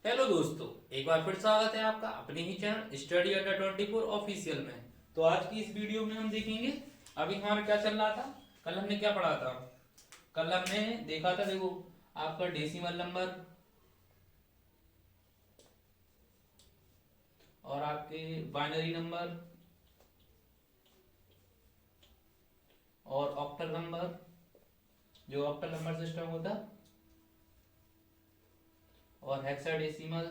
Hello दोस्तों, एक बार फिर स्वागत है आपका अपने ही चैनल स्टडी अंडर 24 ऑफिशियल में। तो आज की इस वीडियो में हम देखेंगे अभी हमारा क्या चल रहा था। कल हमने क्या पढ़ा था? कल हमने देखा था, देखो, आपका डेसिमल नंबर और आपके बाइनरी नंबर और ऑक्टल नंबर, जो ऑक्टल नंबर सिस्टम होता, और हेक्साडेसिमल,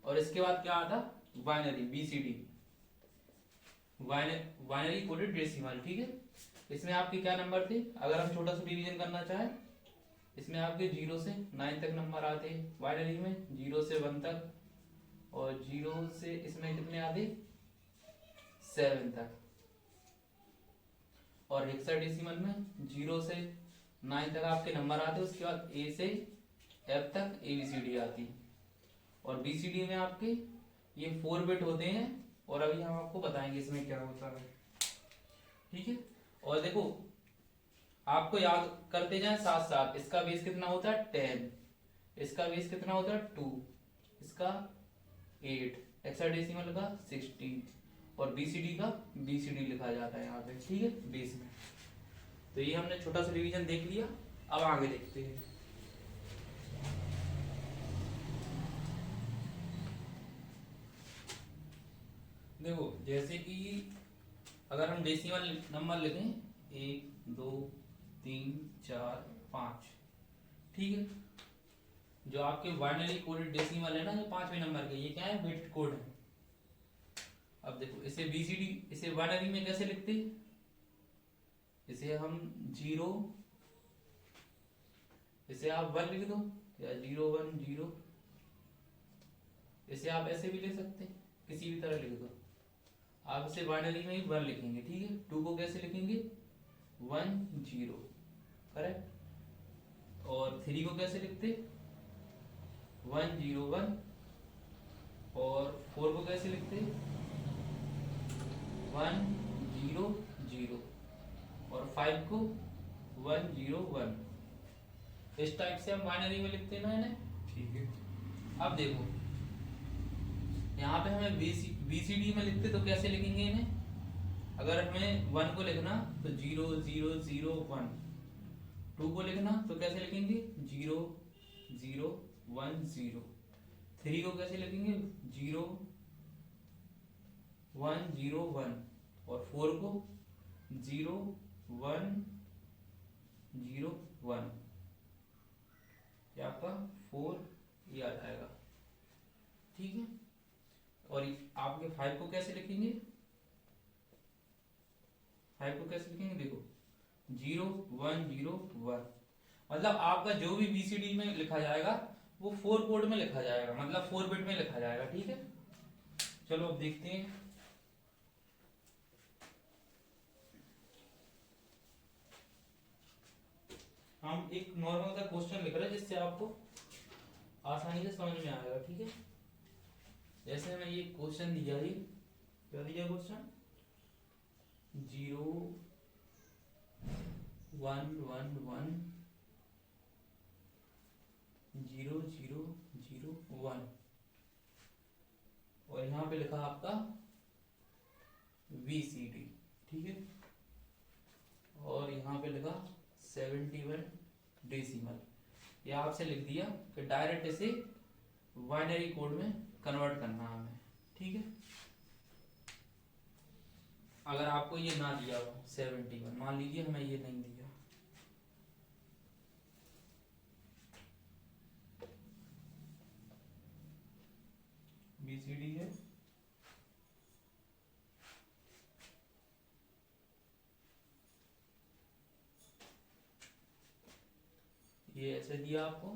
और इसके बाद क्या आता? Binary BCD, binary coded decimal. ठीक है, इसमें आपके क्या नंबर थे? अगर हम छोटा सा डिवीजन करना चाहें, इसमें आपके 0 से 9 तक नंबर आते हैं बाइनरी में, 0 से 1 तक, और 0 से इसमें कितने आते? 7 तक। और हेक्साडेसिमल में 0 से 9 तक आपके नंबर आते, उसके बाद ए से एफ तक एबीसीडी आती। और बीसीडी में आपके ये 4 बिट होते हैं, और अभी हम आपको बताएंगे इसमें क्या होता है। ठीक है, और देखो, आपको याद करते जाएं साथ साथ। इसका बेस कितना होता है? 10। इसका बेस कितना होता है? 2। इसका 8। हेक्साडेसिमल का 16। और बीसीडी का बीसीडी लिखा जाता है यहाँ पे। ठीक है, बेस में। तो ये हमने छोटा सा डिवीजन देख लिया, अब आगे देखते हैं। देखो, जैसे कि अगर हम डेसिमल नंबर लिखें 1 2 3 4 5, ठीक है। जो आपके बाइनरी कोडेड डेसिमल है ना, जो 5वें नंबर के, ये क्या है? बिट कोड है। अब देखो, इसे बीसीडी, इसे बाइनरी में कैसे लिखते? इसे हम 0, इसे आप 1 लिख दो, या 0 1 0। इसे आप ऐसे भी ले सकते हैं, किसी भी तरह लिख दो। आप इसे बाइनरी में ही 1 लिखेंगे। ठीक है, 2 को कैसे लिखेंगे? 1 0, करेक्ट। और 3 को कैसे लिखते? 1 0 1। और 4 को कैसे लिखते? 1 0 0। और 5 को 1 0 1। इस टाइप से हम बाइनरी में लिखते हैं ना इन्हें। ठीक है, अब देखो, यहाँ पे हमें बीसीडी में लिखते तो कैसे लिखेंगे इन्हें? अगर हमें 1 को लिखना तो 0 0 0 1। 2 को लिखना तो कैसे लिखेंगे? 0 0 1 0। 3 को कैसे लिखेंगे? 0 1 0 1। और 4 को 0 1 0 1। ये आपका 4 ये आ जाएगा। ठीक है, और आपके 5 को कैसे लिखेंगे? 5 को कैसे लिखेंगे? देखो, 0 1 0 1। मतलब आपका जो भी बीसीडी में लिखा जाएगा वो 4 कोड में लिखा जाएगा, मतलब 4 बिट में लिखा जाएगा। ठीक है, चलो अब देखते हैं। हम एक नॉर्मल सा क्वेश्चन लिख रहे हैं जिससे आपको आसानी से समझ में आएगा। ठीक है, जैसे हमें ये क्वेश्चन दिया है, क्या दिया क्वेश्चन? 0 1 1 1 0 0 0 1। और यहाँ पे लिखा आपका VCD। ठीक है, और यहाँ पे लिखा 71 डेसिमल। ये आपसे लिख दिया कि डायरेक्ट इसे बाइनरी कोड में कन्वर्ट करना हमें। ठीक है, अगर आपको ये ना दिया हो 71, मान लीजिए हमें ये नहीं दिया, बीसीडी है, ये ऐसे दिया आपको,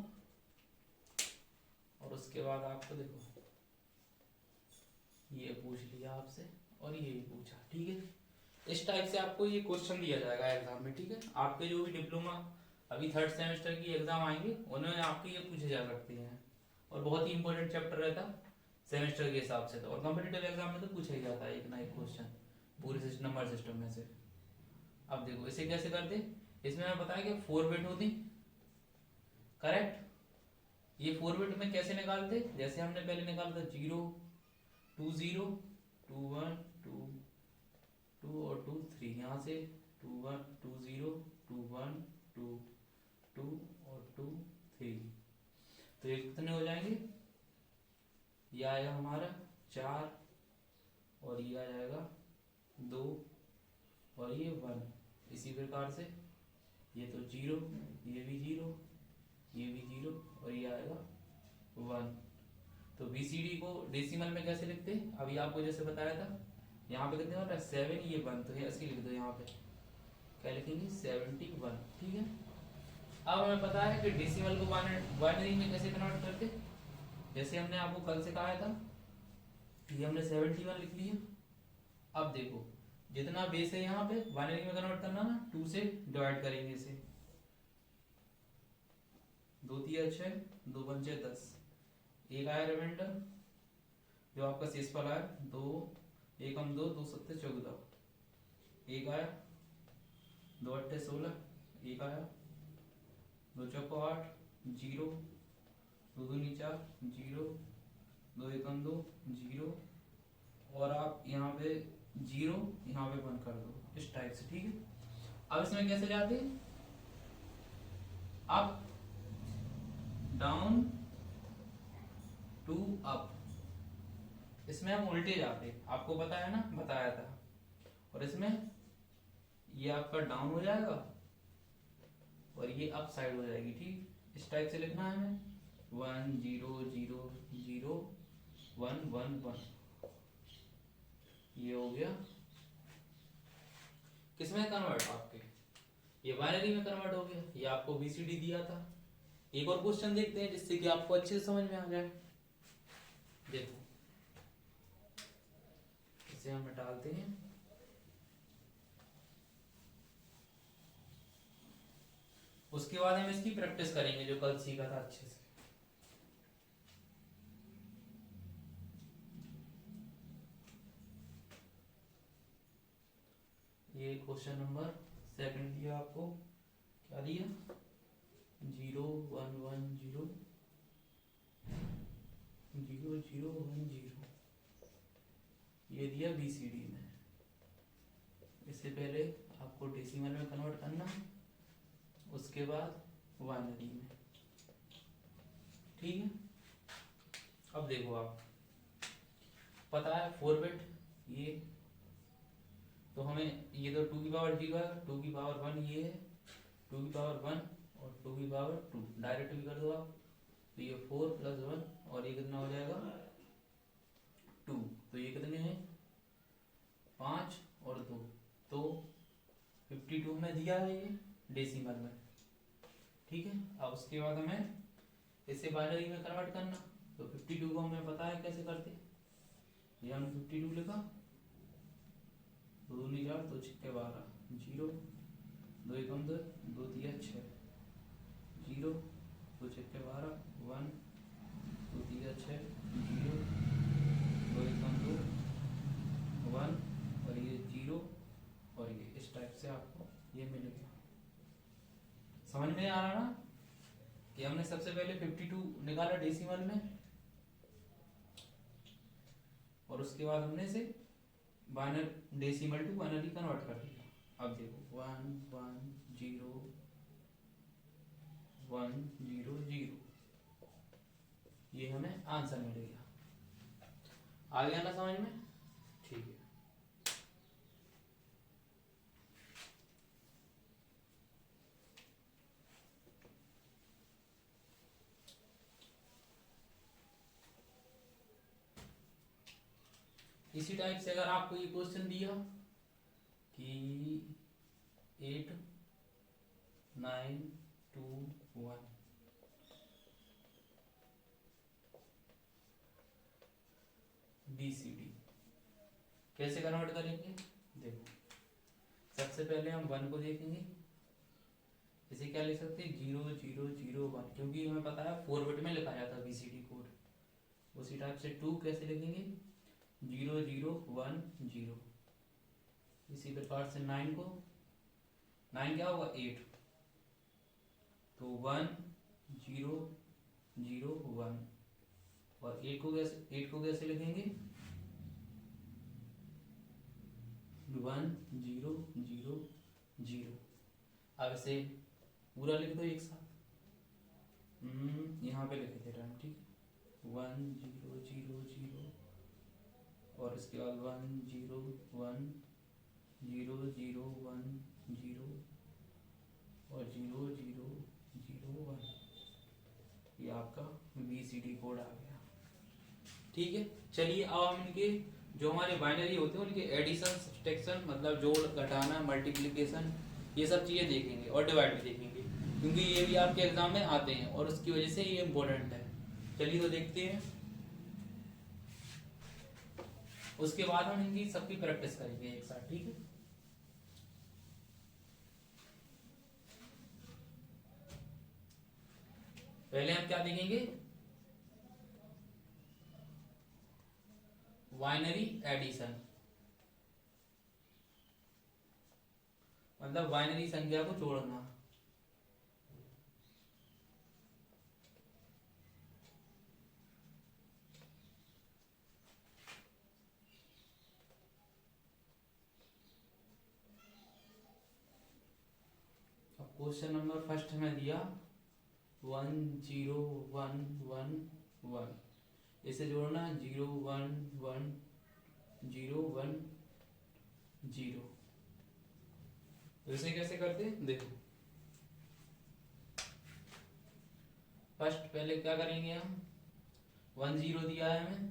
और उसके बाद आपको देखो ये पूछ लिया आपसे और ये पूछा। ठीक है, इस टाइप से आपको ये क्वेश्चन दिया जाएगा एग्जाम में। ठीक है, आपके जो भी डिप्लोमा अभी 3rd सेमेस्टर की एग्जाम आएंगे उन्हें आपके ये पूछे जा सकते हैं, और बहुत ही इंपॉर्टेंट चैप्टर रहता सेमेस्टर के हिसाब से। तो और कॉम्पिटिटिव एग्जाम में तो पूछा ही जाता है एक ना एक क्वेश्चन पूरे नंबर सिस्टम में से। अब देखो, इसे कैसे करते? इसमें मैं बताया कि 4 बिट होती, करेक्ट। ये 4 बिट में कैसे निकालते, जैसे हमने पहले निकाला था 0 2 0 2 1 2 2 और 2 3, यहाँ से 2 1 2 0 2 1 2 2 और 2 3, तो ये कितने हो जाएंगे, ये आएगा हमारा 4 और ये आ जाएगा 2 और ये 1। इसी प्रकार से ये तो 0, ये भी 0, ये भी 0 और ये आएगा 1। तो BCD को डेसिमल में कैसे लिखते हैं, अभी आपको जैसे बताया था, यहाँ पे कितने हो रहा है 7, ये 1, तो ये ऐसे लिख दो, यहाँ पे क्या लिखेंगे 71। ठीक है, अब हमें पता है कि डेसिमल को बाइनरी में कैसे कन्वर्ट करते, जैसे हमने आपको कल से कहा था, ये हमने 71 लिख लिया। अब देखो जितना बेस है यहाँ पे बाइनरी में कन्वर्ट करना ना, 2 से डिवाइड करेंगे इसे, 2 3 6 2 5 10, एक आया रिमाइंडर जो आपका शेषफल आया 2 1 2 2 7 14, एक आया 2 8 16, एक आया 2 4 8 0 2 2 4 0 2 1 2 0, और आप यहाँ पे 0 यहाँ पे 1 कर दो, इस टाइप से। ठीक है, अब इसमें कैसे जाते, अप डाउन टू अप, इसमें हम उल्टे जाते, आपको पता है ना, बताया था। और इसमें ये आपका डाउन हो जाएगा और ये अप साइड हो जाएगी। ठीक, इस टाइप से लिखना है हमें, 1 0 0 0 1 1 1, ये हो गया किसमें कन्वर्ट, आपके ये बाइनरी में कन्वर्ट हो गया। ये आपको BCD दिया था। एक और क्वेश्चन देखते हैं जिससे कि आपको अच्छे से समझ में आ जाए। देखो इसे हम डालते हैं, उसके बाद हम इसकी प्रैक्टिस करेंगे जो कल सीखा था अच्छे से। ये क्वेश्चन नंबर 2 दिया आपको, क्या दिया 0 1 1 0 0 0 1 0, ये दिया BCD में। इससे पहले आपको डेसिमल में कन्वर्ट करना, उसके बाद बाइनरी में। ठीक है, अब देखो आप, पता है 4 बिट, ये तो हमें ये तो 2 की पावर 0 है, 2 की पावर 1 ये है, 2 की पावर 1 और 2 की पावर 2 डायरेक्ट भी कर दो आप, तो ये 4 + 1 और ये कितना हो जाएगा 2, तो ये कितने हैं 5 और 2, तो 52 में दिया है ये डेसिमल में। ठीक है, अब उसके बाद हमें इसे बाइनरी में कन्वर्ट करना, तो 52 को हमें पता है कैसे करते, ये हमने 52 लिखा, 2 2 4 2 6 12 0 2 1 2 2 3 6 0 2 6 12 1 2 3 6 0 2 1 2 1 और ये 0 और ये इस टाइप से आपको ये मिल गया। समझ में आ रहा ना कि हमने सबसे पहले 52 निकाला डेसिमल में और उसके बाद हमने इसे binary decimal to binary convert कर दिया। अब देखो 1 1 0 1 0 0, ये हमें आंसर मिल गया। आ गया ना समझ में? ठीक है, इसी टाइप से अगर आपको ये क्वेश्चन दिया कि 8 9 2 1, BCD कैसे कन्वर्ट करेंगे, देखो सबसे पहले हम 1 को देखेंगे, इसे क्या लिख सकते हैं 0 0 0 1, क्योंकि हमें पता है 4 बिट में लिखा जाता है BCD कोड। उसी टाइप से 2 कैसे लिखेंगे 0 0 1 0। इसी प्रकार से 9 को, 9 क्या होगा 8, तो 1 0 0 1। और 8 को कैसे लिखेंगे? 1 0 0 0। अब इसे पूरा लिख दो एक साथ। यहाँ पे लिख दे रहा हूँ, ठीक है। 1 0 0 0 और इसके बाद 1 0 1 0 0 1 0 और 0 0 0 1। ये आपका BCD कोड आ गया, ठीक है। चलिए अब हम इनके जो हमारे बाइनरी होते हैं उनके एडिशन, सब्ट्रैक्शन मतलब जोड़, घटाना, मल्टीप्लिकेशन, ये सब चीज़ें देखेंगे और डिवाइड भी देखेंगे, क्योंकि ये भी आपके एग्जाम में आते हैं और उसकी वजह से ये इम्पोर्टेंट है। चलिए तो देखते हैं, उसके बाद हम इनकी सबकी प्रैक्टिस करेंगे एक साथ, ठीक है। पहले हम क्या देखेंगे? बाइनरी एडिशन, मतलब बाइनरी संख्या को जोड़ना। अब क्वेश्चन नंबर फर्स्ट में दिया 1 0 1 1 1, इसे जोड़ना 0 1 1 0 1 0। तो इसे कैसे करते हैं देखो। फर्स्ट पहले क्या करेंगे हम, 1 0 दिया है हमें,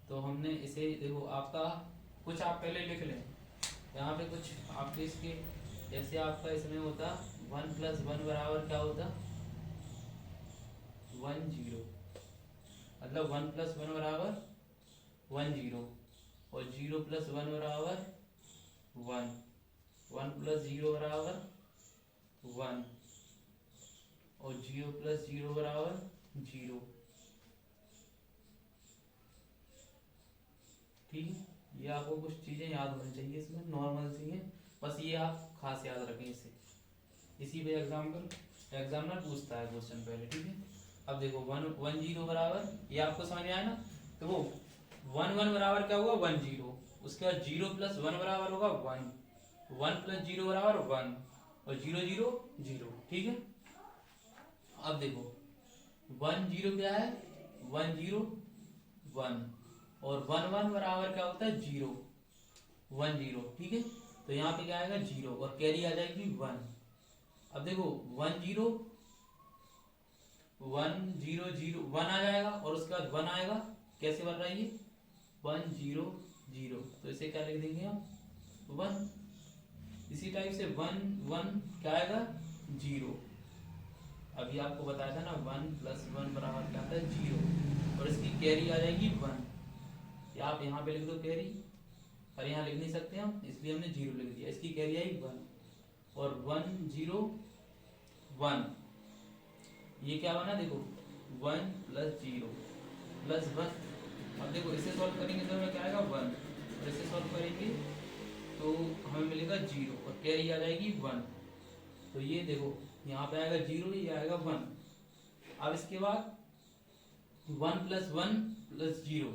तो हमने इसे देखो आपका कुछ आप पहले लिख लें यहाँ पे कुछ आपके इसके, जैसे आपका इसमें होता 1 + 1 बराबर क्या होता 1 0, मतलब 1 + 1 बराबर 1 0 और 0 + 1 बराबर 1, 1 + 0 बराबर 1 और 0 + 0 बराबर 0, ठीक है। ये आपको कुछ चीजें याद होनी चाहिए, इसमें नॉर्मल सी है, बस ये आप खास याद रखें इसे, इसी पे एग्जामिनर पूछता है क्वेश्चन पहले, ठीक है। अब देखो 1 0 बराबर, ये आपको समझ में आया ना। तो वो 1 1 बराबर क्या हुआ 1 0, उसके बाद 0 + 1 बराबर होगा 1, 1 + 0 बराबर 1 और 0 0 0, ठीक है। अब देखो 1 0 क्या है 1 0 1 और 1 1 बराबर क्या होता है 0 1 0, ठीक है। तो यहाँ पे क्या आएगा 0 और कैरी आ जाएगी 1। अब देखो 1 0 1 0 0 1 आ जाएगा और उसके बाद 1 आएगा, कैसे बन रहा है ये 1 0 0, तो इसे क्या लिख देंगे हम 1। इसी टाइप से 1 1 क्या आएगा 0, अभी आपको बताया था ना 1 + 1 बराबर क्या आता है 0 और इसकी कैरी आ जाएगी 1, या आप यहाँ पे लिख दो कैरी, और यहाँ लिख नहीं सकते हम इसलिए हमने 0 लिख दिया, इसकी कैरी आई 1 और 1 0 1, ये क्या बना देखो 1 + 0 + 1। अब देखो इसे सॉल्व करेंगे तो हमें क्या आएगा 1 और इसे सॉल्व करेंगे तो हमें मिलेगा 0 और कैरी आ जाएगी 1। तो ये देखो यहाँ पे आएगा 0, ये आएगा 1। अब इसके बाद 1 + 1 + 0,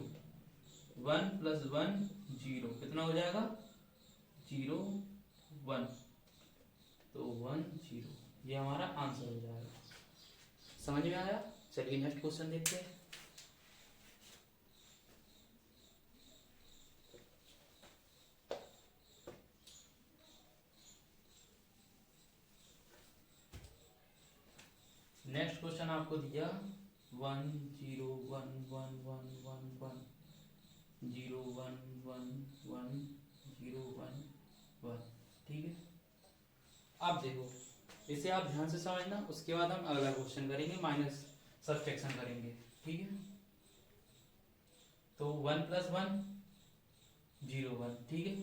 1 + 1 0, कितना हो जाएगा 0 1, तो 1 0, ये हमारा आंसर हो जाएगा। समझ में आया? चलिए नेक्स्ट क्वेश्चन देखते हैं। नेक्स्ट क्वेश्चन आपको दिया 1 0 1 1 1 1 1 0 1 1 1 0 1 1, ठीक है। अब देखो इसे आप ध्यान से समझना, उसके बाद हम अगला क्वेश्चन करेंगे, माइनस सब्ट्रैक्शन करेंगे, ठीक है। तो 1 + 1 0 1, ठीक है।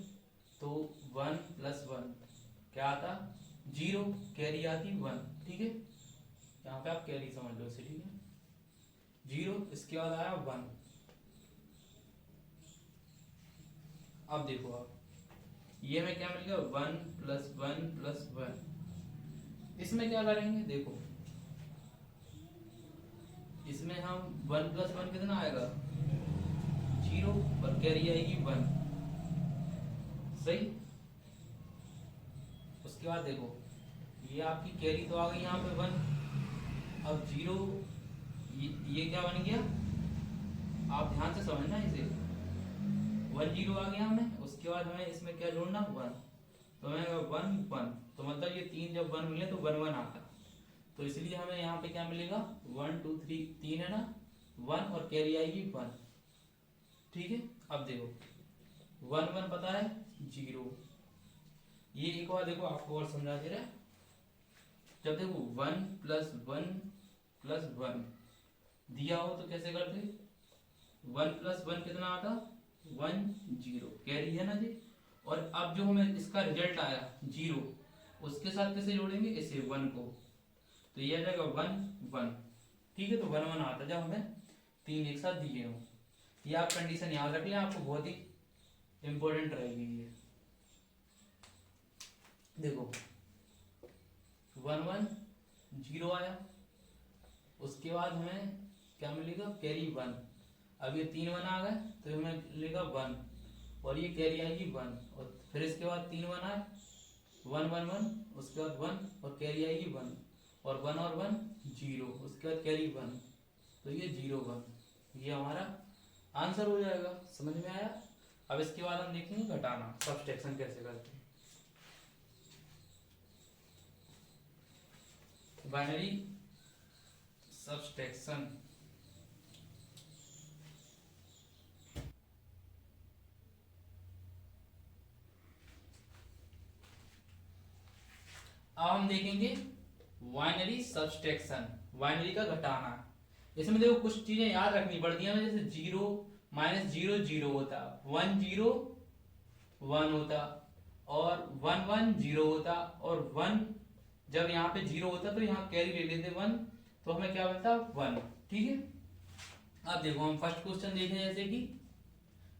तो 1 + 1 क्या आता 0, कैरी आती 1, ठीक है। यहाँ पे आप कैरी समझ लो इसे, ठीक है। 0 इसके बाद आया 1। अब देखो आप ये में क्या मिल गया 1 + 1 + 1, इसमें क्या करेंगे देखो इसमें हम 1 + 1 कितना आएगा 0 और कैरी आएगी 1। सही। उसके बाद देखो ये आपकी कैरी तो आ गई यहाँ पे 1। अब 0 ये क्या बन गया, आप ध्यान से समझना इसे। 1 0 आ गया हमें, उसके बाद हमें इसमें क्या जोड़ना 1, तो हमें 1 1, तो मतलब ये 3 जब 1 मिले तो 1 1 आता। तो इसलिए हमें यहाँ पे क्या मिलेगा 1 2 3 3 है ना 1 और कैरी आएगी 1। ठीक है। अब देखो 1 1 पता है 0। ये एक बार देखो आपको और समझा दे रहा है। जब देखो 1 + 1 + 1 दिया हो तो कैसे करते, 1 + 1 कितना आता 1 0 कैरी है ना जी। और अब जो हमें इसका रिजल्ट आया 0, उसके साथ कैसे जोड़ेंगे इसे 1 को, तो ये आ जाएगा 1 1। ठीक है। तो 1 1 आता जब हमें 3 एक साथ दिए हों। ये आप कंडीशन याद रख लें, आपको बहुत ही इंपॉर्टेंट रहेगी ये। देखो 1 1 0 आया, उसके बाद हमें क्या मिलेगा कैरी 1। अब ये 3 1 आ गए तो हमें मिलेगा 1 और ये कैरी आएगी 1। और फिर इसके बाद 3 1 आए 1 1 1, उसके बाद 1 और कैरी आएगी 1 और 1 और 1 0, उसके बाद कैरी 1, तो ये 0 1, ये हमारा आंसर हो जाएगा। समझ में आया। अब इसके बाद हम देखेंगे घटाना, सब्सट्रैक्शन कैसे करते हैं। Binary subtraction. अब हम देखेंगे बाइनरी सब्सट्रैक्शन, बाइनरी का घटाना। इसमें देखो कुछ चीजें याद रखनी पड़ती हैं, जैसे 0 - 0 0 होता, 1 0 1 होता और 1 1 0 होता। और 1 जब यहाँ पे 0 होता तो यहाँ कैरी ले लेते 1, तो हमें क्या मिलता 1। ठीक है। अब देखो हम फर्स्ट क्वेश्चन देखें, जैसे कि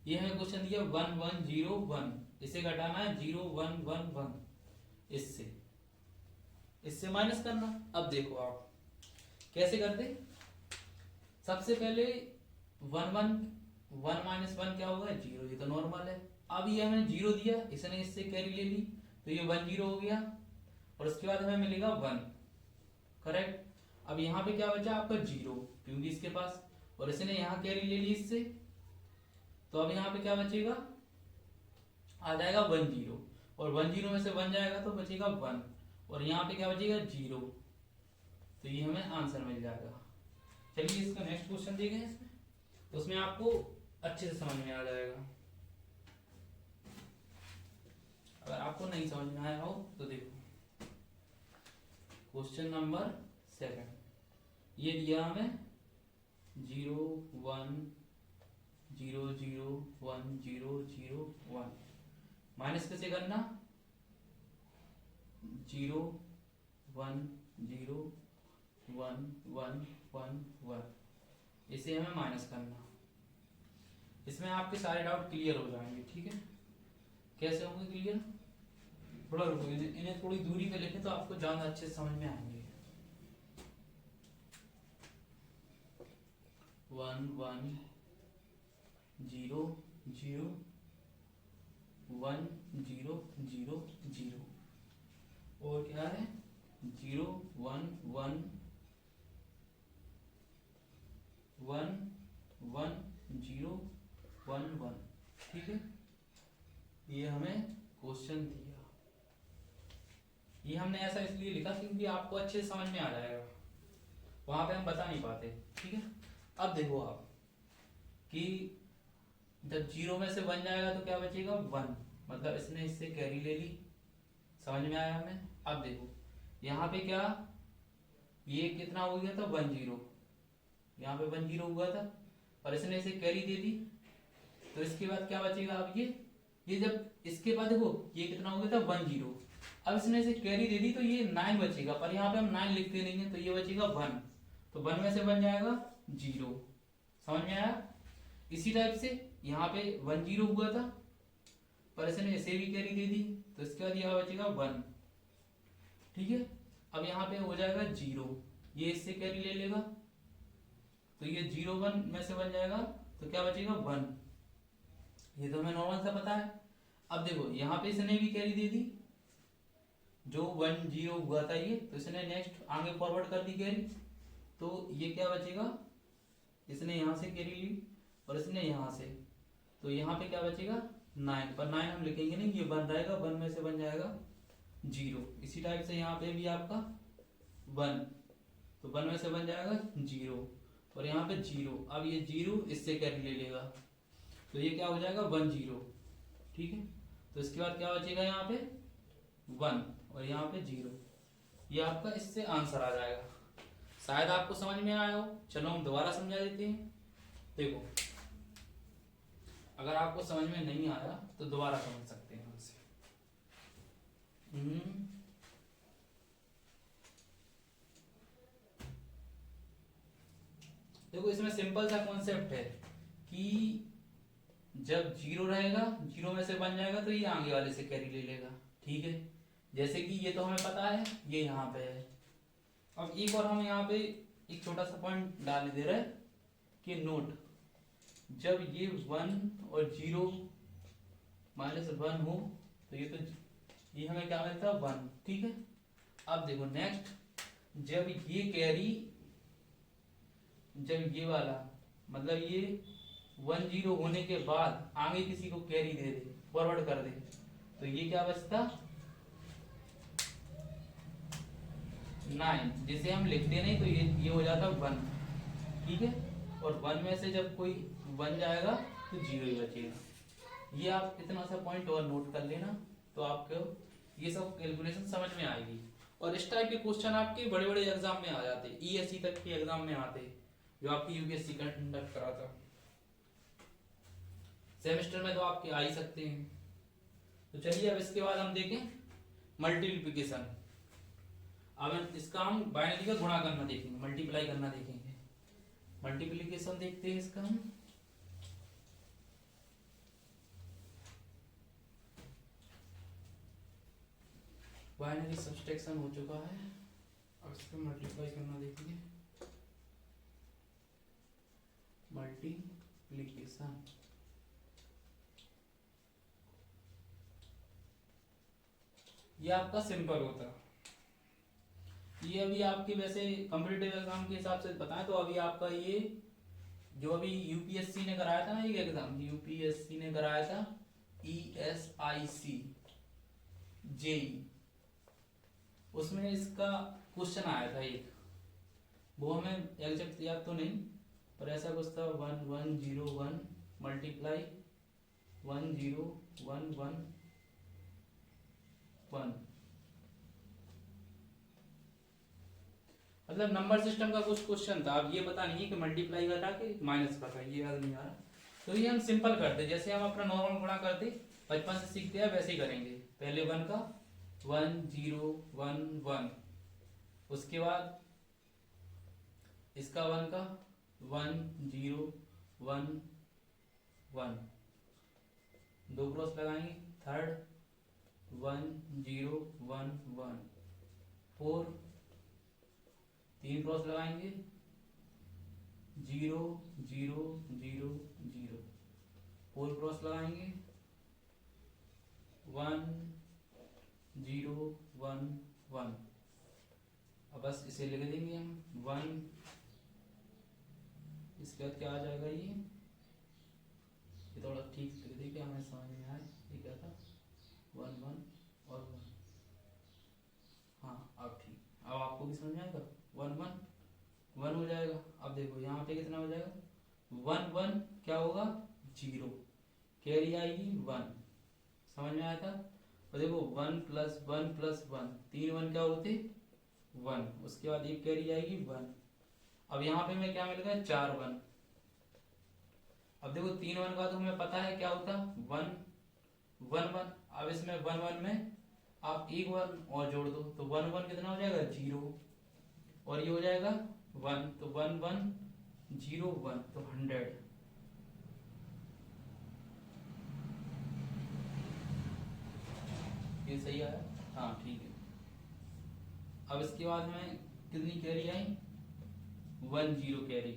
ये हमें क्वेश्चन दिया 1 1 0 1, इसे घटाना है 0 1 1 1, इससे माइनस करना। अब देखो आप कैसे करते। सबसे पहले 1 1 1 - 1 क्या होगा 0, ये तो नॉर्मल है। अब ये हमें 0 दिया, इसने इससे कैरी ले ली तो ये 1 0 हो गया और उसके बाद हमें मिलेगा 1। करेक्ट। अब यहाँ पे क्या बचा आपका 0, क्योंकि इसके पास, और इसने यहाँ कैरी ले ली इससे, तो अब यहाँ पे क्या बचेगा आ जाएगा 1 0 और 1 0 में से 1 जाएगा तो बचेगा 1 और यहाँ पे क्या बचेगा 0, तो ये हमें आंसर मिल जाएगा। चलिए इसका नेक्स्ट क्वेश्चन देखें इसमें, तो उसमें आपको अच्छे से समझ में आ जाएगा। अगर आपको नहीं समझ में आया हो तो देखो क्वेश्चन नंबर 7। ये दिया हमें 0 1 0 0 1 0 0 1, माइनस कैसे करना 0 1 0 1 1 1 1, इसे हमें माइनस करना। इसमें आपके सारे डाउट क्लियर हो जाएंगे। ठीक है। कैसे होंगे क्लियर, थोड़ा रुको, इन्हें थोड़ी दूरी पे लिखें तो आपको ज्यादा अच्छे से समझ में आएंगे। 1 1 0 0 1 0 0 0, और क्या है 0 1 1 1 1 0 1 1। ठीक है। ये हमें क्वेश्चन दिया, ये हमने ऐसा इसलिए लिखा क्योंकि आपको अच्छे से समझ में आ जाएगा, वहां पे हम बता नहीं पाते। ठीक है। अब देखो आप कि जब 0 में से 1 जाएगा तो क्या बचेगा 1, मतलब इसने इससे कैरी ले ली। समझ में आया हमें। अब देखो यहाँ पे क्या, ये कितना हो गया था 1 0, यहाँ पे 1 0 हुआ था और इसने इसे कैरी दे दी, तो इसके बाद क्या बचेगा। अब ये जब इसके बाद देखो ये कितना हो गया था 1 0, अब इसने इसे कैरी दे दी तो ये 9 बचेगा, पर यहाँ पे हम 9 लिखते नहीं है तो ये बचेगा 1, तो 1 में से 1 जाएगा 0। समझ में आया। इसी टाइप से यहाँ पे 1 0 हुआ था पर इसने इसे भी कैरी दे दी, तो इसके बाद यहाँ बचेगा 1। ठीक है। अब यहाँ पे हो जाएगा 0, ये इससे कैरी ले लेगा तो ये 0 1 में से बन जाएगा, तो क्या बचेगा 1। ये तो हमें नॉर्मल सा पता है। अब देखो यहाँ पे इसने भी कैरी दे दी, जो 1 0 हुआ था ये, तो इसने नेक्स्ट आगे फॉरवर्ड कर दी कैरी, तो ये क्या बचेगा, इसने यहाँ से कैरी ली और इसने यहाँ से, तो यहाँ पे क्या बचेगा 9, पर 9 हम लिखेंगे नहीं, ये 1 रहेगा, 1 में से बन जाएगा 0। इसी टाइप से यहाँ पे भी आपका 1, तो 1 में से बन जाएगा 0 और यहाँ पे 0। अब ये 0 इससे कैरी ले लेगा, तो ये क्या हो जाएगा 1 0, ठीक है। तो इसके बाद क्या बचेगा यहाँ पे 1 और यहाँ पे 0, ये आपका इससे आंसर आ जाएगा। शायद आपको समझ में आया हो, चलो हम दोबारा समझा देते हैं। देखो अगर आपको समझ में नहीं आया तो दोबारा समझ सकते हैं हमसे। देखो इसमें सिंपल सा कॉन्सेप्ट है कि जब 0 रहेगा, 0 में से बन जाएगा तो ये आगे वाले से कैरी ले लेगा, ठीक है। जैसे कि ये तो हमें पता है, ये यहाँ पे है। अब एक और हम यहाँ पे एक छोटा सा पॉइंट डाल दे रहे हैं कि नोट, जब ये 1 और 0 -1 हो तो ये हमें क्या मिलता है 1, ठीक है। अब देखो नेक्स्ट, जब ये कैरी, जब ये वाला मतलब ये 1 0 होने के बाद आगे किसी को कैरी दे दे, फॉरवर्ड कर दे, तो ये क्या बचता 9, जिसे हम लिखते नहीं तो ये हो जाता 1, ठीक है। और 1 में से जब कोई बन जाएगा तो 0 ही बचेगा। ये आप इतना सा पॉइंट और नोट कर लेना, तो आपको ये सब कैलकुलेशन समझ में आएगी। और इस टाइप के क्वेश्चन आपके बड़े बड़े एग्जाम में आ जाते, ईएससी तक के एग्जाम में आते, जो आपकी यूपीएससी कंडक्ट कराता। सेमेस्टर में तो आपके आ ही सकते हैं। तो चलिए अब इसके बाद हम देखें मल्टीप्लिकेशन। अब इसका हम बाइनरी का गुणा करना देखेंगे, मल्टीप्लाई करना देखेंगे। मल्टीप्लिकेशन देखते हैं इसका हम। बाइनरी सब्सट्रैक्शन हो चुका है, अब इसको मल्टीप्लाई करना देखेंगे। मल्टीप्लिकेशन, ये आपका सिंपल होता है। ये अभी आपके वैसे कॉम्पिटिटिव एग्जाम के हिसाब से बताएं तो अभी आपका ये जो अभी यूपीएससी ने कराया था ना, एक एग्जाम यूपीएससी ने कराया था ESIC JEE, उसमें इसका क्वेश्चन आया था एक, वो हमें एग्जैक्ट याद तो नहीं, पर ऐसा कुछ था 1 1 0 1 मल्टीप्लाई 1 0 1 1 1, मतलब नंबर सिस्टम का कुछ क्वेश्चन था। अब ये पता नहीं है कि मल्टीप्लाई करा के माइनस करा, ये याद नहीं आ रहा। तो ये हम सिंपल करते, जैसे हम अपना नॉर्मल गुणा करते बचपन से सीखते हैं वैसे ही करेंगे। पहले 1 का 1 0 1 1, उसके बाद इसका 1 का 1 0 1 1, 2 क्रॉस लगाएंगे, थर्ड 1 0 1 1, 4 3 क्रॉस लगाएंगे, 0 0 0 0, 4 क्रॉस लगाएंगे, 1 0 1 1। अब बस इसे लिख देंगे हम 1, इसके बाद क्या आ जाएगा, ये थोड़ा ठीक लिख देंगे हमें समझ में आए ये क्या था, 1 1 और 1। हाँ अब ठीक, अब आपको भी समझ में आएगा। 1 1 1 हो जाएगा। अब देखो यहाँ पे कितना हो जाएगा, 1 1 क्या होगा 0, कैरी आएगी 1, समझ में आया था। और देखो 1 + 1 + 1, 3 1 क्या होते 1, उसके बाद एक कैरी आएगी 1। अब यहाँ पे मैं क्या मिल गया 4 1। अब देखो 3 1 का तो हमें पता है क्या होता 1 1 1। अब इसमें 1 1 में आप एक 1 और जोड़ दो तो 1 1 कितना हो जाएगा 0, और ये हो जाएगा 1, तो 1 1 0 1, तो 100। ये सही आया, हाँ ठीक है। अब इसके बाद में कितनी कैरी आई 1 0 कैरी,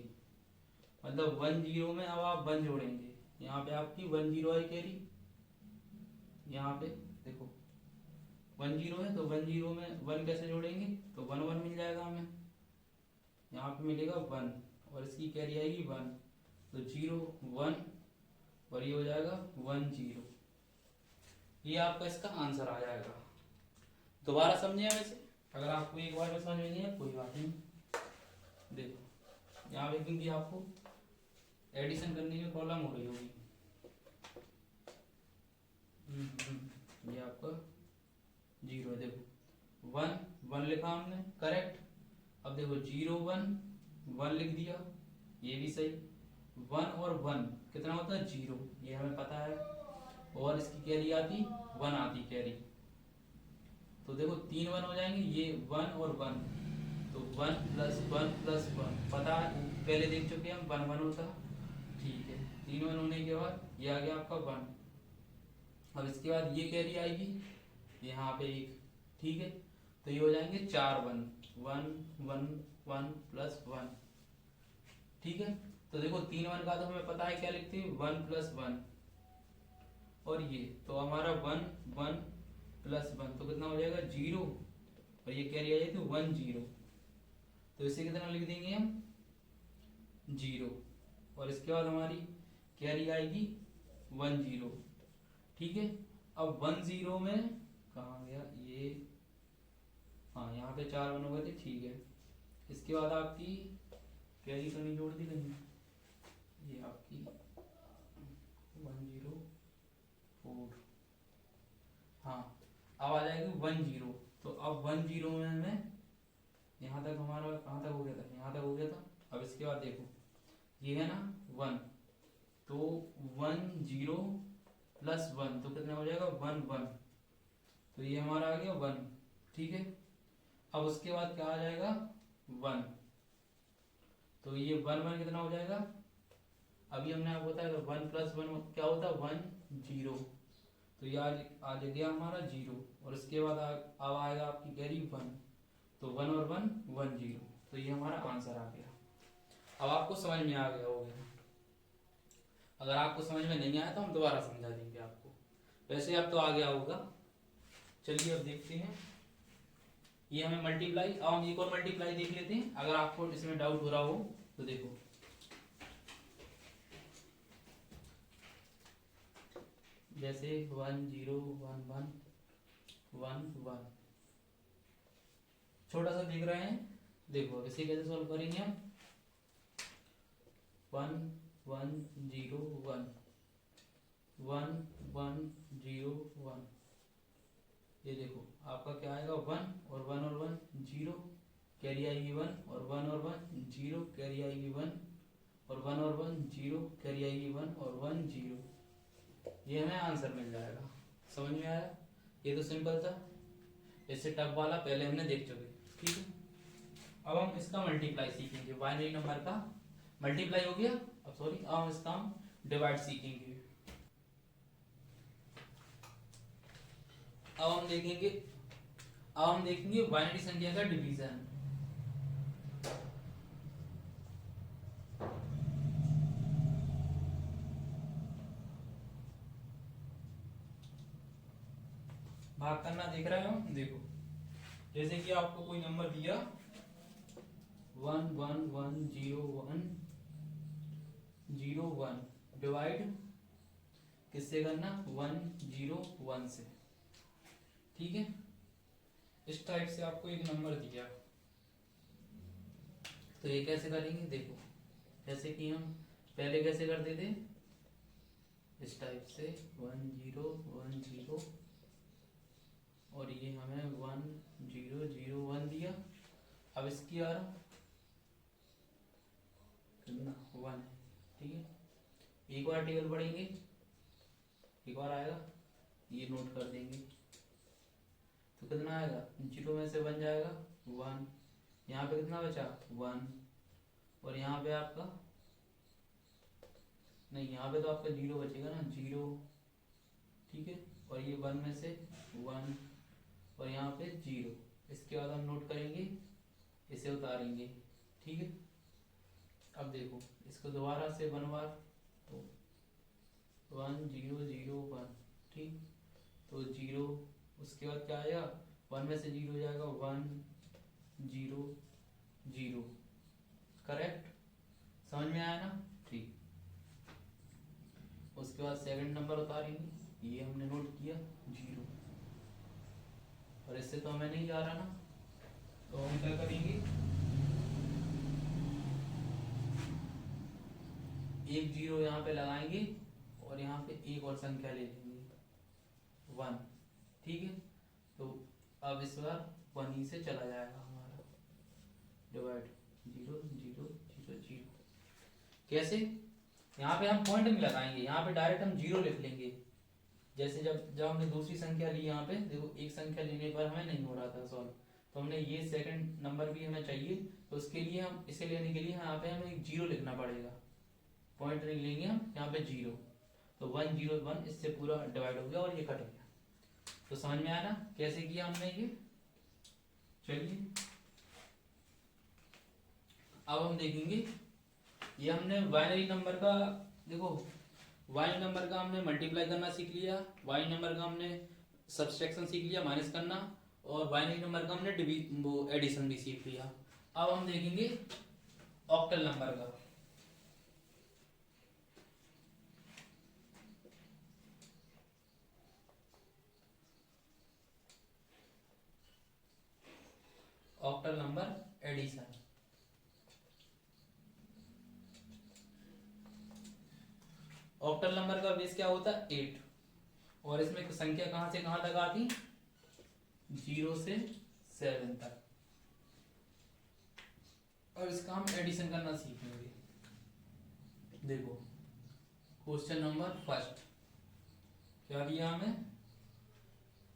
मतलब 10 में अब आप 1 जोड़ेंगे, यहाँ पे आपकी 10 आई कैरी, यहाँ पे देखो 10 है तो 10 में 1 कैसे जोड़ेंगे, तो 1 मिल जाएगा हमें, यहाँ पे मिलेगा 1 और इसकी कैरी आएगी 1, तो 0 1 और ये हो जाएगा 10। ये आपका इसका आंसर आ जाएगा। दोबारा समझे वैसे, अगर आपको एक बार में समझ में नहीं है कोई बात नहीं। देखो यहाँ पे क्योंकि आपको एडिशन करने में प्रॉब्लम हो रही होगी, ये आपका 0 है, देखो 1 लिखा हमने करेक्ट। अब देखो 0 1 लिख दिया, ये भी सही। 1 और 1 कितना होता है 0, ये हमें पता है, और इसकी कैरी आती 1 आती कैरी, तो देखो 3 1 हो जाएंगे, ये 1 और 1, तो 1 + 1 पता है, पहले देख चुके हैं हम 1 1 होता, ठीक है। 3 1 होने के बाद ये आ गया आपका 1, अब इसके बाद ये कैरी आएगी यहाँ पे 1, ठीक है, तो ये हो जाएंगे 4 1 1 1 1 + 1, ठीक है। तो देखो 3 1 का तो हमें पता है क्या लिखते हैं 1 + 1, और ये तो हमारा 1 1 + 1 तो कितना हो जाएगा 0, और ये कैरी आ जाएगी 1 0, तो इसे कितना लिख देंगे हम 0, और इसके बाद हमारी कैरी आएगी 1 0, ठीक है। अब 1 0 में कहाँ गया ये, हाँ यहाँ पे 4 1 हो गए थे, ठीक है। इसके बाद आपकी कैरी तो नहीं जोड़ दी कहीं, ये आपकी 1 0 4, हाँ अब आ जाएगी 1 0, तो अब 1 0 में हमें यहाँ तक हमारा कहाँ तक हो गया था, यहाँ तक हो गया था। अब इसके बाद देखो ये है ना 1, तो 1 0 + 1 तो कितना हो जाएगा 1 1, तो ये हमारा आ गया 1, ठीक है। अब उसके बाद क्या आ जाएगा 1, तो ये 1 1 कितना हो जाएगा, अभी हमने आपको बताया 1 + 1 क्या होता है 1 0, तो ये आ गया हमारा 0, और इसके बाद अब आएगा आपकी कैरी 1, तो 1 और 1 1 0, तो ये हमारा आंसर आ गया। अब आपको समझ में आ गया होगा, अगर आपको समझ में नहीं आया तो हम दोबारा समझा देंगे आपको, वैसे अब तो आ गया होगा। चलिए अब देखते हैं, ये हमें मल्टीप्लाई, अब हम एक और मल्टीप्लाई देख लेते हैं, अगर आपको इसमें डाउट हो रहा हो तो देखो जैसे 1 0 1 1 1 1, छोटा सा देख रहे हैं, देखो इसे कैसे सॉल्व करेंगे हम, 1 1 0 1 1 1 0 1, ये देखो आपका क्या आएगा 1 और 1 0, कैरी आएगी 1 और 1 0, कैरी आएगी 1 और 1 0, कैरी आएगी 1 और 1 0, ये हमें आंसर मिल जाएगा। समझ में आया, ये तो सिंपल था, इससे टफ वाला पहले हमने देख चुके, ठीक है। अब हम इसका मल्टीप्लाई सीखेंगे, बाइनरी नंबर का मल्टीप्लाई हो गया, अब सॉरी अब हम इसका डिवाइड सीखेंगे। अब हम देखेंगे बाइनरी संख्या का डिवीजन। भाग करना देख रहे हो, देखो जैसे कि आपको कोई नंबर दिया 1 1 1 0 1 0 1, डिवाइड किससे करना 1 0 1 से, ठीक है। इस टाइप से आपको एक नंबर दिया, तो ये कैसे करेंगे, देखो जैसे कि हम पहले कैसे करते थे, इस टाइप से 1 0 1 0, और ये हमें 1 0 0 1 दिया। अब इसकी यार कितना 1 है, ठीक है। एक बार टेबल पढ़ेंगे, एक बार आएगा, ये नोट कर देंगे, तो कितना आएगा 0 में से 1 जाएगा 1, यहाँ पे कितना बचा 1, और यहाँ पे आपका नहीं, यहाँ पे तो आपका 0 बचेगा ना 0, ठीक है, और ये 1 में से 1 और यहाँ पे 0, इसके बाद हम नोट करेंगे, इसे उतारेंगे, ठीक है। अब देखो इसको दोबारा से 1 बार, तो 1 0 0 1, ठीक। तो 0 उसके बाद क्या आएगा, 1 में से 0 जाएगा 1 0 0, करेक्ट। समझ में आया ना, ठीक। उसके बाद सेकंड नंबर उतारेंगे, ये हमने नोट किया 0, और इससे तो हमें नहीं जा रहा ना, तो हम क्या करेंगे, एक 0 यहाँ पे लगाएंगे और यहाँ पे एक और संख्या ले लेंगे 1, ठीक है। तो अब इस बार 1 ही से चला जाएगा हमारा, डिवाइड 0 0 0 0। कैसे, यहाँ पे हम पॉइंट नहीं लगाएंगे, यहाँ पे डायरेक्ट हम 0 लिख लेंगे। जैसे जब हमने दूसरी संख्या ली, यहाँ पे देखो एक संख्या लेने पर हमें नहीं हो रहा था सॉल्व, तो हमने ये सेकंड नंबर भी हमें चाहिए, तो उसके लिए हम इसे लेने के लिए यहाँ पे हमें एक 0 लिखना पड़ेगा, पॉइंट नहीं लेंगे हम, यहाँ पे 0, तो 1 0 1 इससे पूरा डिवाइड हो गया और ये कट गया। तो समझ में आया ना कैसे किया हमने ये। चलिए अब हम देखेंगे, ये हमने बाइनरी नंबर का, देखो बाइनरी नंबर का हमने मल्टीप्लाई करना सीख लिया, बाइनरी नंबर का हमने सब्सट्रैक्शन सीख लिया, माइनस करना, और बाइनरी नंबर का हमने वो एडिशन भी सीख लिया। अब हम देखेंगे ऑक्टल नंबर का। Octal number addition, octal number का बेस क्या होता है 8, और इसमें संख्या कहां से कहां तक आती, 0 से 7 तक। और इसका हम एडिशन करना सीखेंगे। देखो क्वेश्चन नंबर फर्स्ट क्या दिया हमें,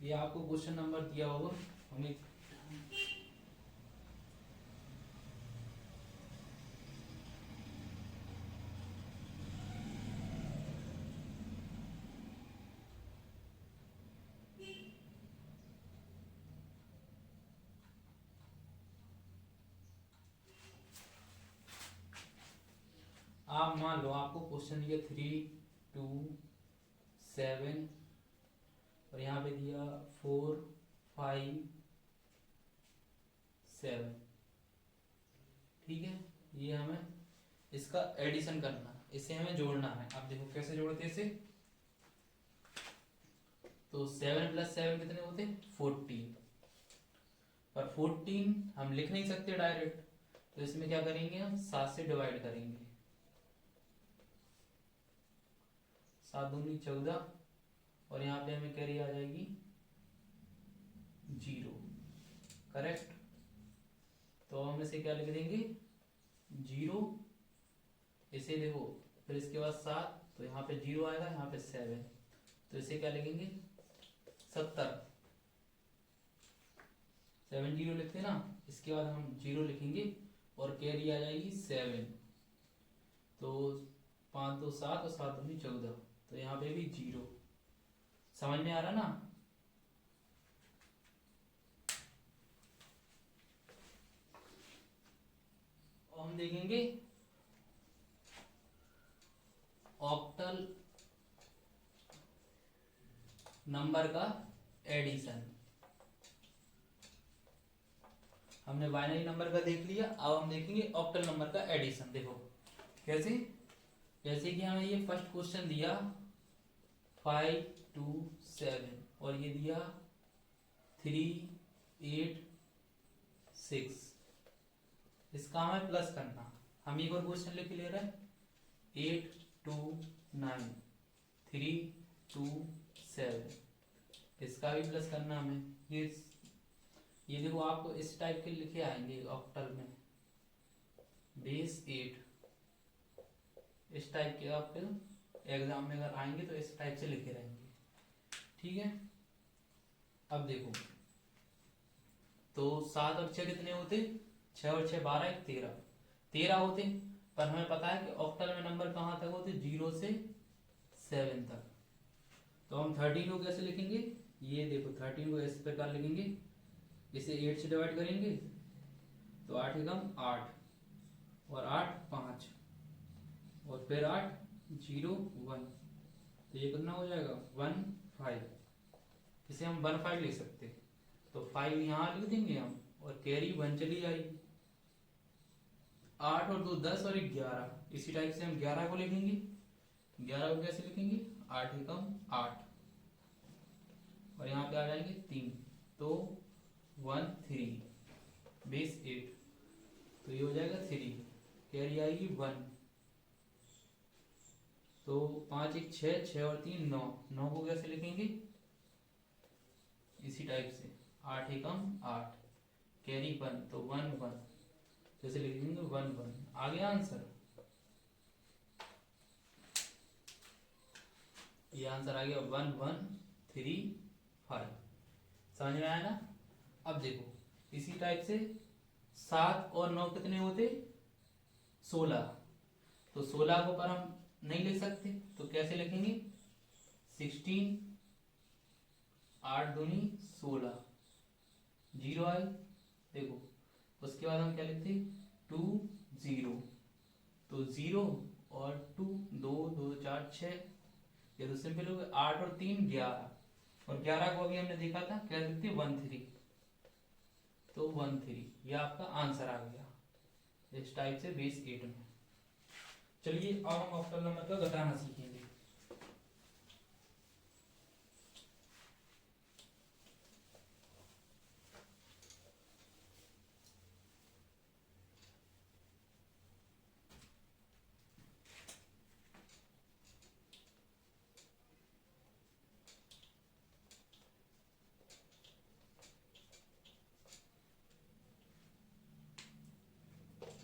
ये आपको क्वेश्चन नंबर दिया होगा, हमें आप मान लो आपको क्वेश्चन दिया 3 2 7, और यहाँ पे दिया 4 5 7, ठीक है। ये हमें इसका एडिशन करना, इसे हमें जोड़ना है। अब देखो कैसे जोड़ते हैं इसे, तो 7 + 7 कितने होते, 14, पर 14 हम लिख नहीं सकते डायरेक्ट, तो इसमें क्या करेंगे हम 7 से डिवाइड करेंगे, 7 दूनी 14, और यहाँ पे हमें कैरी आ जाएगी 0, करेक्ट। तो हम इसे क्या लिख देंगे 0, इसे देखो फिर इसके बाद 7, तो यहाँ पे 0 आएगा, यहाँ पे 7, तो इसे क्या लिखेंगे 70, 7 0 लिखते ना, इसके बाद हम 0 लिखेंगे और कैरी आ जाएगी 7, तो 5 2 7 और 7 दूनी 14, तो यहाँ पे भी 0। समझ में आ रहा ना। हम देखेंगे ऑक्टल नंबर का एडिशन। हमने बाइनरी नंबर का देख लिया, अब हम देखेंगे ऑक्टल नंबर का एडिशन। देखो कैसे, जैसे कि हमें ये फर्स्ट क्वेश्चन दिया 5 2 7, और ये दिया 3 8 6, इसका हमें प्लस करना। हम एक और क्वेश्चन लेके ले रहे हैं 8 2 9 3 2 7, इसका भी प्लस करना हमें। ये देखो आपको इस टाइप के लिखे आएंगे ऑक्टल में, बेस 8, इस टाइप के आपके एग्जाम में अगर आएंगे तो इस टाइप से लिखे रहेंगे, ठीक है। अब देखो तो 7 और 6 कितने होते, 6 और 6 12 1 13 होते, पर हमें पता है कि ऑक्टल में नंबर कहाँ तक होते, 0 से 7 तक। तो हम 13 को कैसे लिखेंगे, ये देखो 13 को इस प्रकार लिखेंगे, इसे 8 से डिवाइड करेंगे तो 8 एकम 8 और 8 5, फिर 8 0 1, तो ये कितना हो जाएगा 1 5। इसे हम 1 5 लिख सकते, तो 5 यहाँ लिख देंगे हम और कैरी 1 चली जाएगी। 8 और 2 10 और 1 11, इसी टाइप से हम 11 को लिखेंगे। 11 को कैसे लिखेंगे, 8 एकम 8 और यहाँ पे आ जाएंगे 3, तो 1 3 बेस 8, तो ये हो जाएगा 3, कैरी आएगी 1, तो 5 1 6, 6 और 3 9, 9 को कैसे लिखेंगे इसी टाइप से, 8 एकम 8 कैरी 1, तो 1 1 जैसे लिखेंगे 1 1। आ गया आंसर, ये आंसर आ गया 1 1 3 5। समझ में आया ना। अब देखो इसी टाइप से 7 और 9 कितने होते 16, तो 16 को पर हम नहीं लिख सकते, तो कैसे लिखेंगे 16 8 दूनी 16, 0 आए। देखो उसके बाद हम क्या लिखते 2 0, तो 0 और 2 2 2 4 6, ये तो सिंपल हो गया। 8 और 3 11, और 11 को अभी हमने देखा था क्या लिखते 1 3, तो 1 3, ये आपका आंसर आ गया इस टाइप से बेस 8 में। चलिए अब हम ऑक्टल नंबर का घटाना सीखेंगे।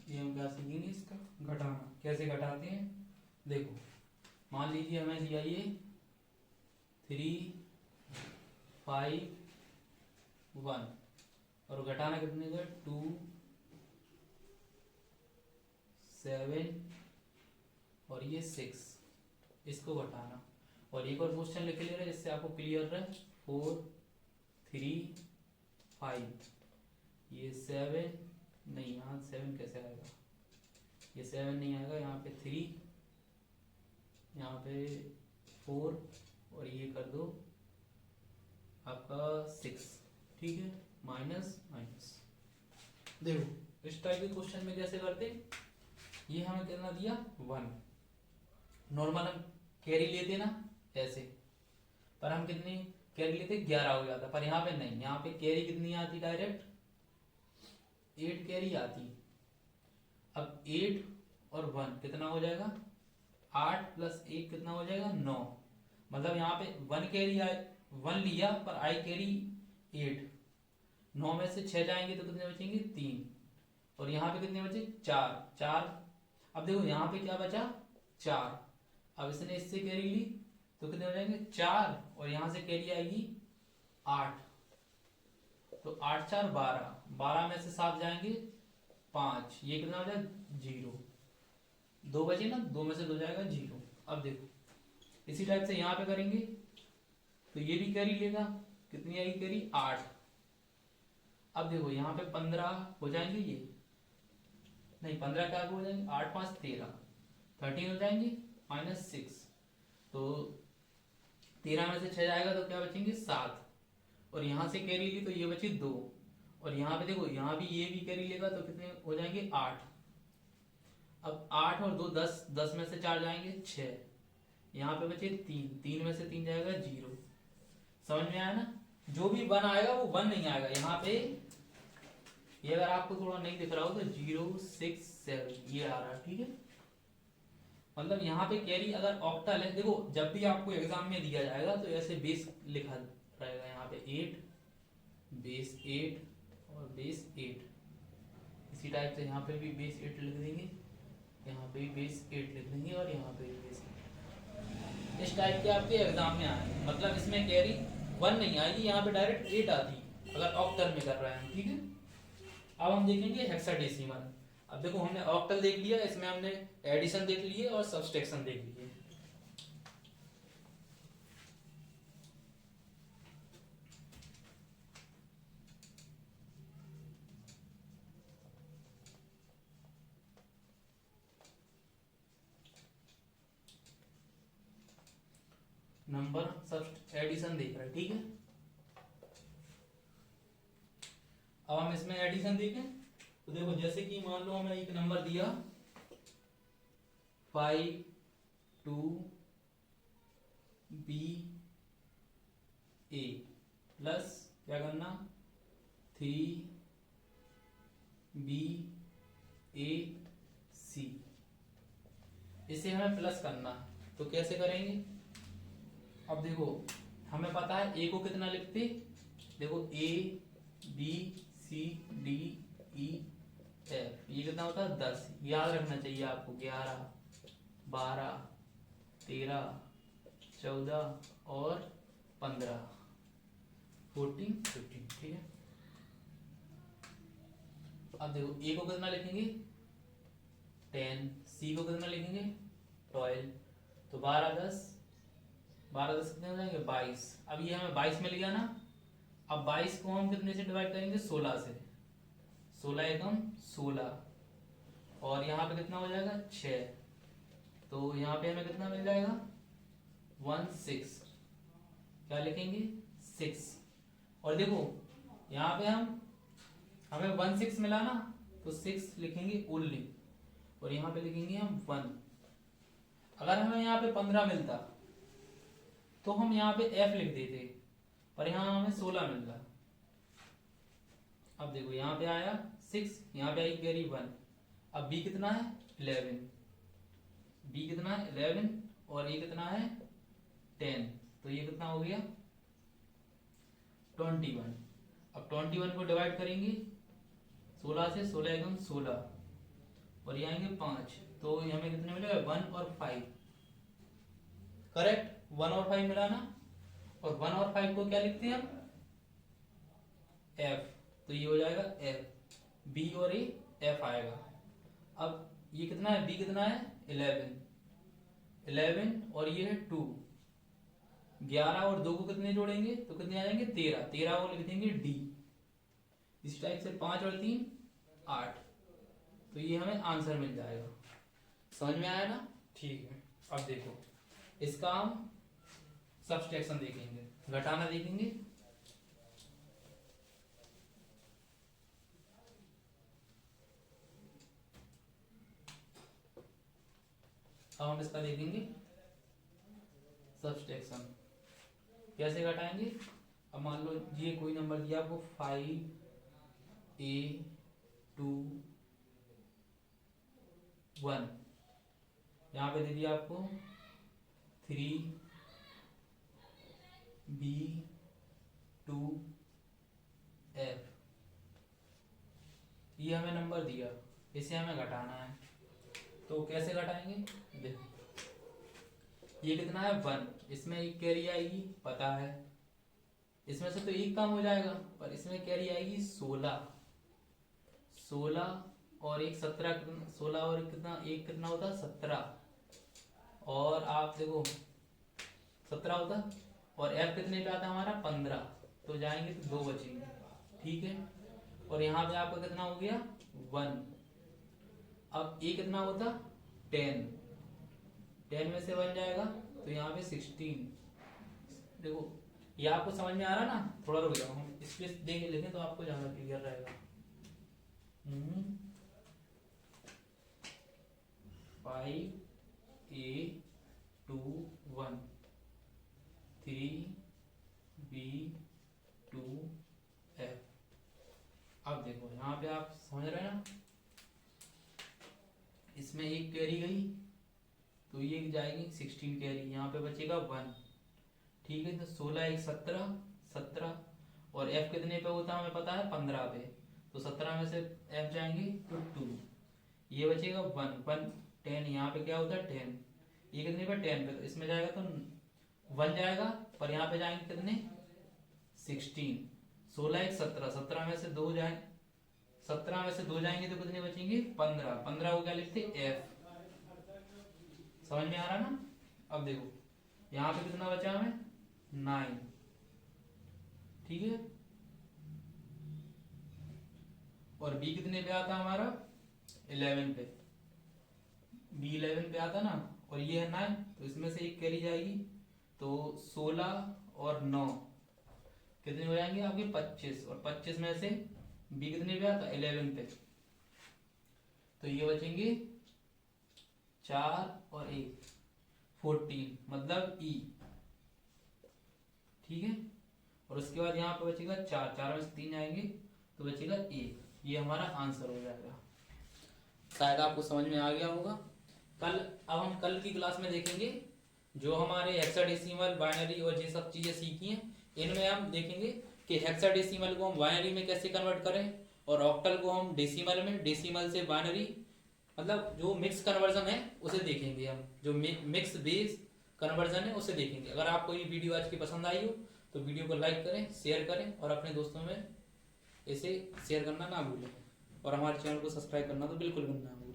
ये हम क्या सीखेंगे, इसका घटाना कैसे घटाते हैं। देखो मान लीजिए हमें दिया ये 3 5 1, और घटाना कितने का 2 7 और ये 6, इसको घटाना। और एक और क्वेश्चन लिख ले रहे जिससे आपको क्लियर रहे, 4 3 5, ये 7 नहीं, यहाँ 7 कैसे आएगा, ये 7 नहीं आएगा, यहाँ पे 3, यहाँ पे 4 और ये कर दो आपका 6, ठीक है, माइनस माइनस। देखो इस टाइप के क्वेश्चन में कैसे करते, ये हमें कितना दिया 1, नॉर्मल हम कैरी लेते ना ऐसे, पर हम कितनी कैरी लेते 11 हो जाता, पर यहाँ पे नहीं, यहाँ पे कैरी कितनी आती डायरेक्ट 8 कैरी आती। अब 8 और 1 कितना हो जाएगा 8 प्लस 1 कितना हो जाएगा 9, मतलब यहाँ पे 1 कैरी आए 1 लिया पर आई कैरी 8, 9 में से 6 जाएंगे तो कितने बचेंगे 3, और यहाँ पे कितने बचे 4 4। अब देखो यहाँ पे क्या बचा 4, अब इसने इससे कैरी ली तो कितने हो जाएंगे 4, और यहाँ से कैरी आएगी 8, तो 8 4 12, 12 में से 7 जाएंगे 5, ये कितना हो जाएगा 0, 2 बचे ना, 2 में से 2 जाएगा 0। अब देखो इसी टाइप से यहाँ पे करेंगे तो ये भी कैरी लेगा, कितनी आएगी कैरी 8। अब देखो यहाँ पे 15 हो जाएंगे, ये नहीं 15 क्या हो जाएंगे 8 5 13, 13 हो जाएंगे -6, तो 13 में से 6 जाएगा तो क्या बचेंगे 7, और यहाँ से कैरी ली तो ये बची 2, और यहाँ पे देखो यहाँ भी ये भी कैरी लेगा तो कितने हो जाएंगे 8। अब 8 और 2 10, 10 में से 4 जाएंगे 6, यहाँ पे बचे 3, 3 में से 3 जाएगा 0। समझ में आया ना, जो भी 1 आएगा वो 1 नहीं आएगा यहाँ पे, ये अगर आपको थोड़ा नहीं दिख रहा हो तो 0 6 7 ये आ रहा है, ठीक है। मतलब यहाँ पे कैरी अगर ऑक्टल है, देखो जब भी आपको एग्जाम में दिया जाएगा तो ऐसे बेस लिखा रहेगा, यहाँ पे 8 बेस 8 और बेस 8, इसी टाइप से यहाँ पे भी बेस 8 लिख देंगे, यहाँ पे भी बेस 8 लिख देंगे, और यहाँ पे भी बेस 8। इस टाइप के आपके एग्जाम में आए, मतलब इसमें कैरी 1 नहीं आएगी, यहाँ पे डायरेक्ट 8 आती अगर ऑक्टल में कर रहे हैं, ठीक है। अब हम देखेंगे हेक्साडेसिमल। अब देखो हमने ऑक्टल देख लिया, इसमें हमने एडिशन देख लिए और सब्सट्रैक्शन देख लिए। नंबर सब एडिशन देख रहे हैं, ठीक है। अब हम इसमें एडिशन देखें तो देखो, जैसे कि मान लो हमें एक नंबर दिया 5 2 B A प्लस क्या करना 3 B A C, इसे हमें प्लस करना। तो कैसे करेंगे? अब देखो, हमें पता है ए को कितना लिखते, देखो A B C D E F, ये कितना होता है 10। याद रखना चाहिए आपको 11 12 13 14 और 15 14 15, ठीक है। अब देखो ए को कितना लिखेंगे 10, सी को कितना लिखेंगे 12, तो 12 10 कितने हो जाएंगे 22। अब ये हमें 22 मिल गया ना। अब 22 को हम कितने से डिवाइड करेंगे 16 से, 16 एकम 16, और यहाँ पे कितना हो जाएगा 6, तो यहाँ पे हमें कितना मिल जाएगा 16, क्या लिखेंगे 6। और देखो यहाँ पे हमें 16 मिला ना, तो 6 लिखेंगे ओनली, और यहाँ पे लिखेंगे हम 1। अगर हमें यहाँ पे 15 मिलता तो हम यहाँ पे F लिख देते, पर यहाँ हमें 16 मिल रहा। अब देखो यहाँ पे आया 6, यहाँ पे आई कैरी 1। अब B कितना है 11, B कितना है 11, और ये कितना है 10, तो ये कितना हो गया 21। अब 21 को डिवाइड करेंगे 16 से, 16 एकम 16, और ये आएंगे 5, तो हमें कितने मिलेगा 1 और 5, करेक्ट। 1 और 5 मिला ना, और 1 और 5 को क्या लिखते हैं हम F, तो ये हो जाएगा F, B और A F आएगा। अब ये कितना है B कितना है 11, और ये है 2, 11 और 2 को कितने जोड़ेंगे तो कितने आ जाएंगे 13, 13 को लिख देंगे D। इस टाइप से 5 और 3 8, तो ये हमें आंसर मिल जाएगा। समझ में आया ना, ठीक है। अब देखो इसका हम सब्सट्रैक्शन देखेंगे, घटाना देखेंगे। अब हम इसका देखेंगे सब्सट्रैक्शन कैसे घटाएंगे। अब मान लो ये कोई नंबर दिया आपको 5 A 2 1, यहाँ पे दे दिया आपको 3 B 2 F, ये हमें नंबर दिया, इसे हमें घटाना है। तो कैसे घटाएंगे, देखो ये कितना है 1, इसमें एक कैरी आएगी पता है, इसमें से तो एक कम हो जाएगा, पर इसमें कैरी आएगी 16, 16 और एक 17, 16 और कितना एक कितना होता 17, और आप देखो 17 होता, और F कितने पे आता हमारा 15, तो जाएंगे तो 2 बचेंगे, ठीक है। और यहाँ पे आपका कितना हो गया 1। अब A कितना होता 10, 10 में से 1 जाएगा तो यहाँ पे 16। देखो ये आपको समझ में आ रहा ना, थोड़ा रुक जाओ, हम स्पेस दे के लिखें तो आपको ज्यादा क्लियर रहेगा। 5 A 2 1 3 B 2 F। अब देखो यहाँ पे आप समझ रहे हैं ना, इसमें एक कैरी गई तो ये जाएगी 16 कैरी, यहाँ पे बचेगा 1, ठीक है। तो 16 एक 17, 17, और F कितने पे होता है हमें पता है 15 पे, तो 17 में से F जाएंगे तो 2, ये बचेगा 1 1 10, यहाँ पे क्या होता है 10, ये कितने पे 10 पे, तो इसमें जाएगा तो 1 जाएगा, पर यहाँ पे जाएंगे कितने 16, 16 एक 17, 17 में से 2 जाए, 17 में से 2 जाएंगे तो कितने बचेंगे 15, 15 को क्या लिखते F। समझ में आ रहा ना। अब देखो यहाँ पे कितना बचा हमें 9, ठीक है, और B कितने पे आता हमारा 11 पे, B 11 पे आता ना, और ये है 9, तो इसमें से एक कैरी जाएगी तो 16 और 9 कितने हो जाएंगे आपके 25, और 25 में से बी कितने पे आता 11 पे, तो ये बचेंगे 4 और 1 14, मतलब ई। ठीक है, और उसके बाद यहाँ पे बचेगा 4, 4 में से 3 आएंगे तो बचेगा 1। ये हमारा आंसर हो जाएगा। शायद आपको समझ में आ गया होगा। अब हम कल की क्लास में देखेंगे जो हमारे हेक्साडेसिमल, बाइनरी और ये सब चीजें सीखी हैं, इनमें हम देखेंगे कि हेक्साडेसिमल को हम बाइनरी में कैसे कन्वर्ट करें, और ऑक्टल को हम डेसिमल में, डेसिमल से बाइनरी, मतलब जो मिक्स कन्वर्जन है उसे देखेंगे हम, जो मिक्स बेस कन्वर्जन है उसे देखेंगे। अगर आपको ये वीडियो आज की पसंद आई हो तो वीडियो को लाइक करें, शेयर करें, और अपने दोस्तों में इसे शेयर करना ना भूलें, और हमारे चैनल को सब्सक्राइब करना तो बिल्कुल भी ना भूलें।